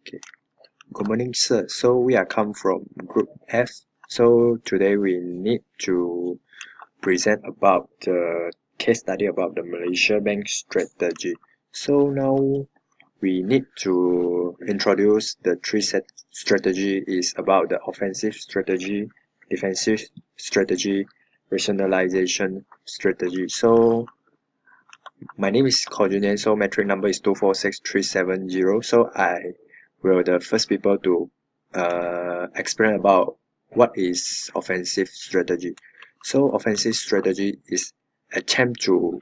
Okay. Good morning, sir. So we are come from Group F. So today we need to present about the case study about the Malaysia Bank strategy. So now we need to introduce the three set strategy is about the offensive strategy, defensive strategy, rationalization strategy. So my name is Corjulian, so metric number is 246,370. So I will the first people to explain about what is offensive strategy. So offensive strategy is attempt to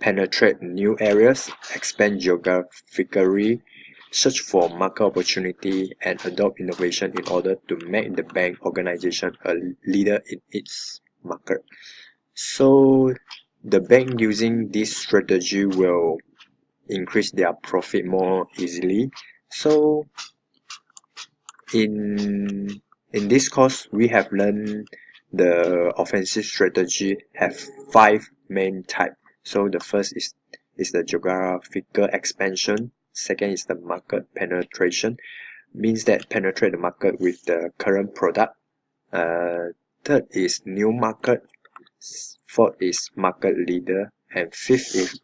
penetrate new areas, expand geographically, search for market opportunity, and adopt innovation in order to make the bank organization a leader in its market. So the bank using this strategy will increase their profit more easily. So in this course, we have learned the offensive strategy have 5 main type. So the first is the geographical expansion. Second is the market penetration, means that penetrate the market with the current product. Third is new market. Fourth is market leader, and fifth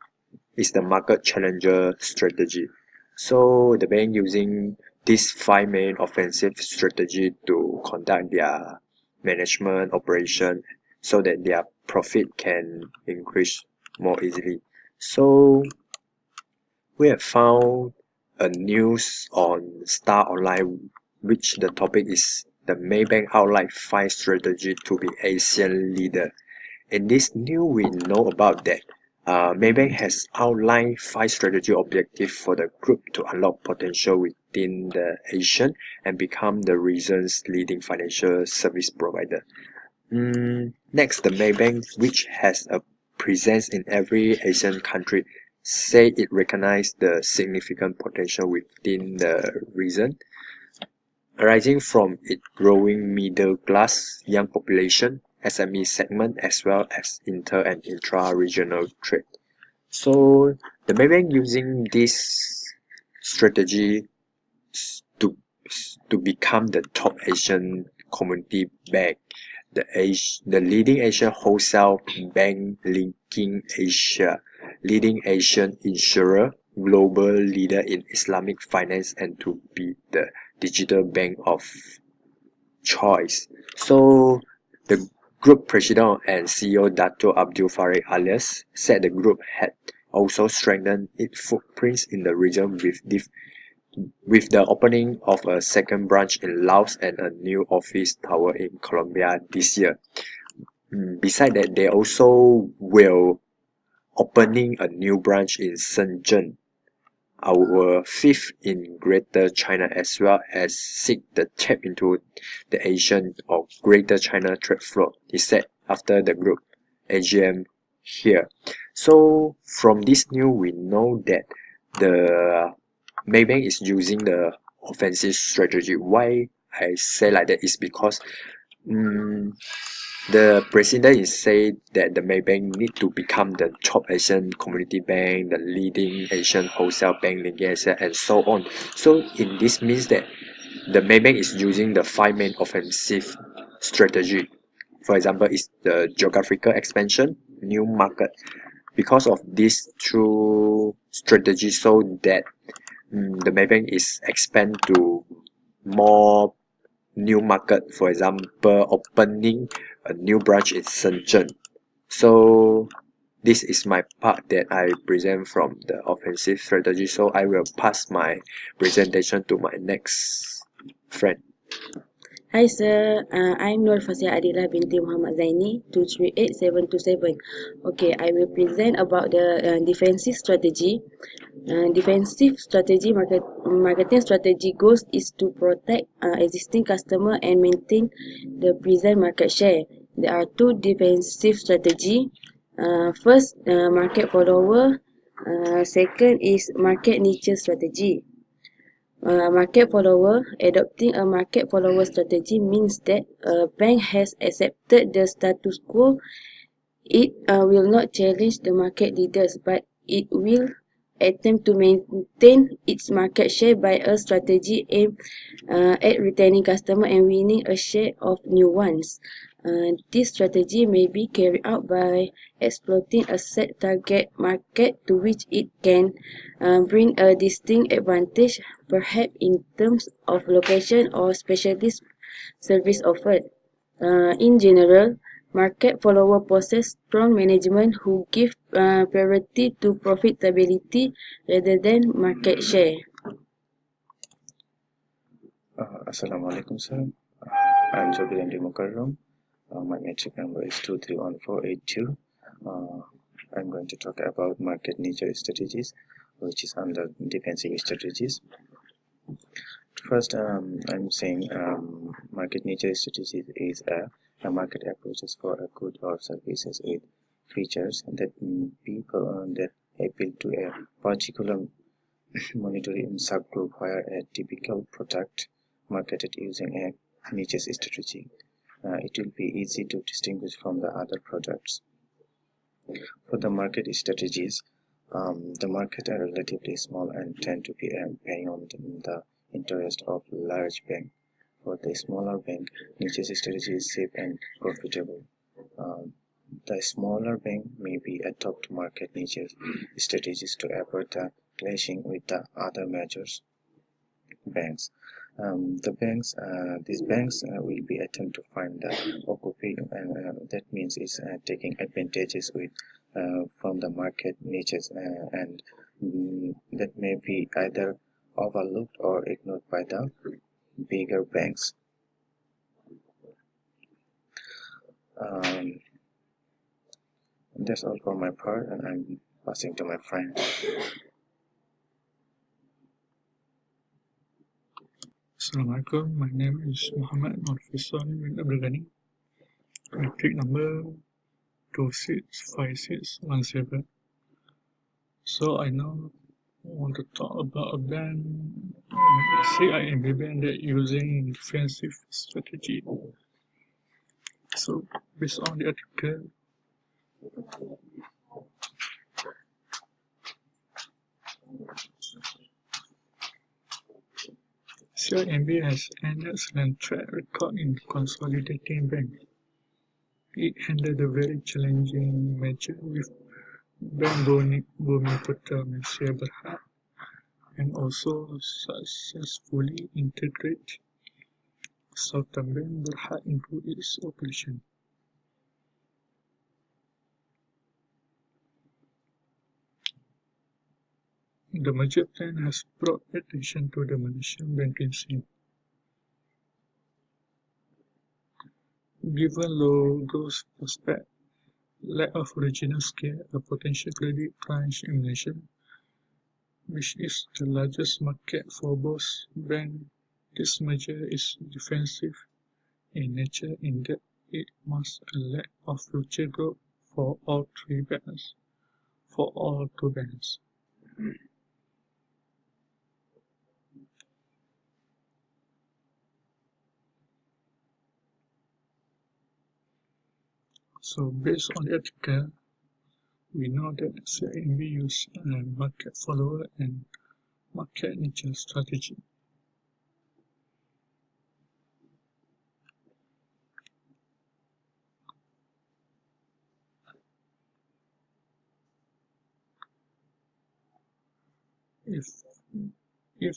is the market challenger strategy. So the bank using these 5 main offensive strategy to conduct their management operation so that their profit can increase more easily. So we have found a news on Star Online, which the topic is the Maybank outlined 5 strategy to be Asian leader. In this news, we know about that Maybank has outlined 5 strategy objectives for the group to unlock potential within the Asian and become the region's leading financial service provider. Next, the Maybank, which has a presence in every Asian country, say it recognizes the significant potential within the region, arising from its growing middle class, young population, SME segment, as well as inter and intra-regional trade. So the Maybank using this strategy to to become the top Asian community bank, the leading Asian wholesale bank linking Asia, leading Asian insurer, global leader in Islamic finance, and to be the digital bank of choice. So the group president and CEO Dato Abdul Farid Alias said the group had also strengthened its footprints in the region with the opening of a second branch in Laos and a new office tower in Colombia this year. Besides that, they also will opening a new branch in Shenzhen, our fifth in Greater China, as well as seek the tap into the Asian or Greater China trade flow, he said after the group AGM here. So from this news, we know that the Maybank is using the offensive strategy. Why I say like that is because the president is saying that the Maybank need to become the top Asian community bank, the leading Asian wholesale bank in Asia, and so on. So in this means that the Maybank is using the 5 main offensive strategy. For example, is the geographical expansion, new market. Because of these 2 strategies, so that the Maybank is expand to more new market, for example, opening a new branch in Shenzhen. So this is my part that I present from the offensive strategy. So I will pass my presentation to my next friend. Hi sir, I'm Nur Fasih Adila binti Muhammad Zaini, 238727. Okay, I will present about the defensive strategy. Defensive strategy marketing strategy goals is to protect existing customer and maintain the present market share. There are 2 defensive strategy. First, market follower. Second is market niche strategy. Market follower. Adopting a market follower strategy means that a bank has accepted the status quo. It will not challenge the market leaders, but it will attempt to maintain its market share by a strategy aimed at retaining customers and winning a share of new ones. This strategy may be carried out by exploiting a set target market to which it can bring a distinct advantage, perhaps in terms of location or specialist service offered. In general, market follower possess strong management who give priority to profitability rather than market share. Assalamualaikum sir. I'm Jogirendi Mukarram. My metric number is 231482. I'm going to talk about market nature strategies, which is under defensive strategies. First, I'm saying market nature strategies is a market approaches for a good or services with features that people that appeal to a particular monetary subgroup, where a typical product marketed using a niche strategy. It will be easy to distinguish from the other products. For the market strategies, the market are relatively small and tend to be beyond the interest of large bank. For the smaller bank, niche strategy is safe and profitable. The smaller bank may be adopt market niche strategies to avoid the clashing with the other major banks. These banks will be attempt to find the occupying, and that means is taking advantages from the market niches, and that may be either overlooked or ignored by the bigger banks. That's all for my part, and I'm passing to my friend. Assalamualaikum, my name is Muhammad Nurfison bin Abdulghani. Metric number 265617. So I now want to talk about a bank, CIMB bank that using defensive strategy. So based on the article, CIMB has an excellent track record in consolidating banks. It handled a very challenging merger with Bank Bumiputera Malaysia Berhad, and also successfully integrate Sultan Bank Berhad into its operation. The merger plan has brought attention to the Malaysian banking scene. Given low growth prospect, lack of regional scale, a potential credit crunch in Malaysia, which is the largest market for both banks, this merger is defensive in nature in that it masks a lack of future growth for all two banks. So based on the article, we know that CIMB use a market follower and market niche strategy. If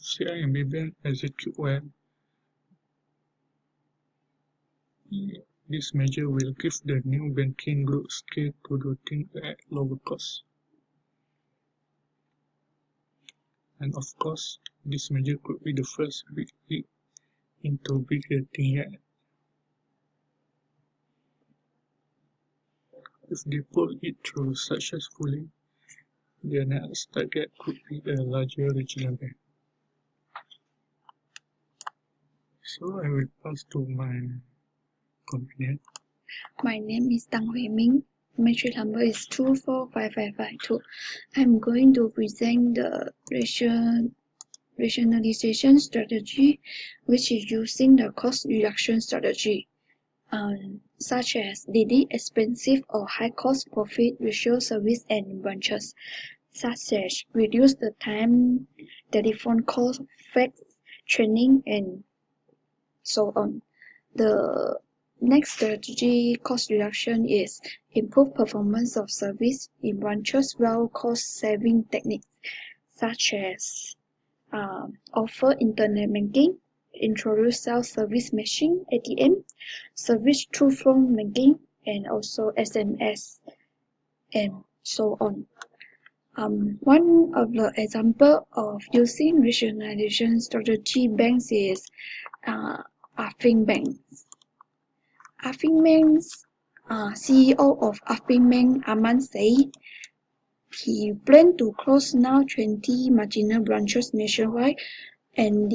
CIMB Bank execute well, this measure will give the new banking group scale producing at lower cost. And of course, this measure could be the first big leap into big rating yet. If they pull it through successfully, their next target could be a larger regional bank. So I will pass to my companion. My name is Tang Hui Ming. Metric number is 245552. I'm going to present the rationalization strategy, which is using the cost reduction strategy, such as daily expensive or high cost profit ratio service and branches. such as reduce the time telephone calls, fax, training, and so on. The next strategy, cost reduction, is improve performance of service in branches while cost-saving techniques such as offer internet banking, introduce self-service machine (ATM), service through phone banking, and also SMS, and so on. One of the example of using regionalization strategy banks is Affin Bank. Affin Bank's CEO of Affin Bank, Aman, said he planned to close now 20 marginal branches nationwide, and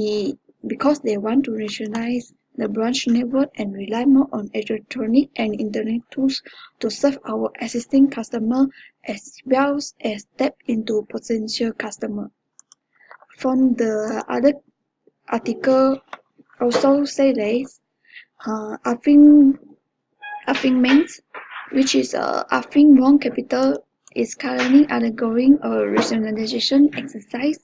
because they want to rationalize the branch network and rely more on electronic and internet tools to serve our existing customers as well as tap into potential customers. From the other article also say that Affin Bank, which is Affin Loan Capital, is currently undergoing a rationalization exercise.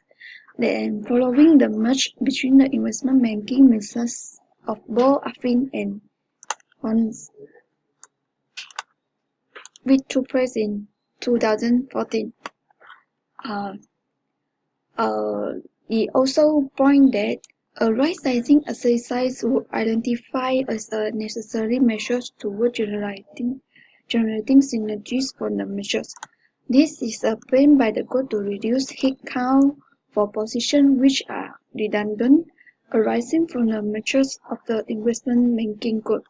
Then, following the merge between the investment banking business of both Affin and Once, which took place in 2014. He also pointed that a right-sizing exercise would identify as a necessary measure toward generating synergies from the measures. This is a plan by the goal to reduce headcount for positions which are redundant, arising from the measures of the investment banking group.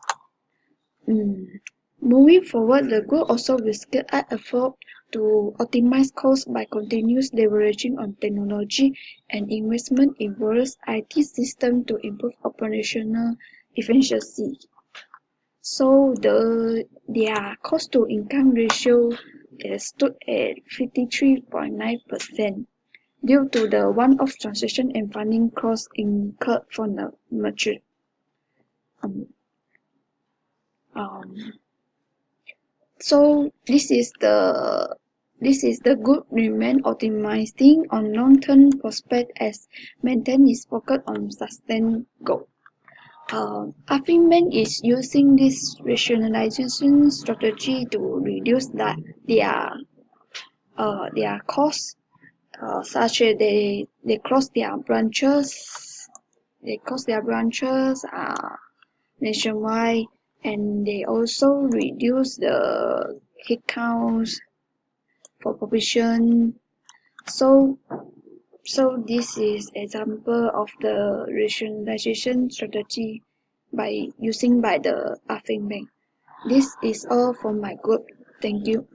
Moving forward, the group also will scale up efforts to optimize costs by continuous leveraging on technology and investment in various IT systems to improve operational efficiency. So their cost-to-income ratio stood at 53.9% due to the one-off transaction and funding costs incurred from the merger. So this is the good remain optimizing on long-term prospect as maintain its focus on sustained goal. Affin Bank is using this rationalization strategy to reduce their costs, such as they close their branches. Nationwide, and they also reduce the headcounts for population. So this is example of the rationalization strategy by the Affin Bank. This is all from my group. Thank you.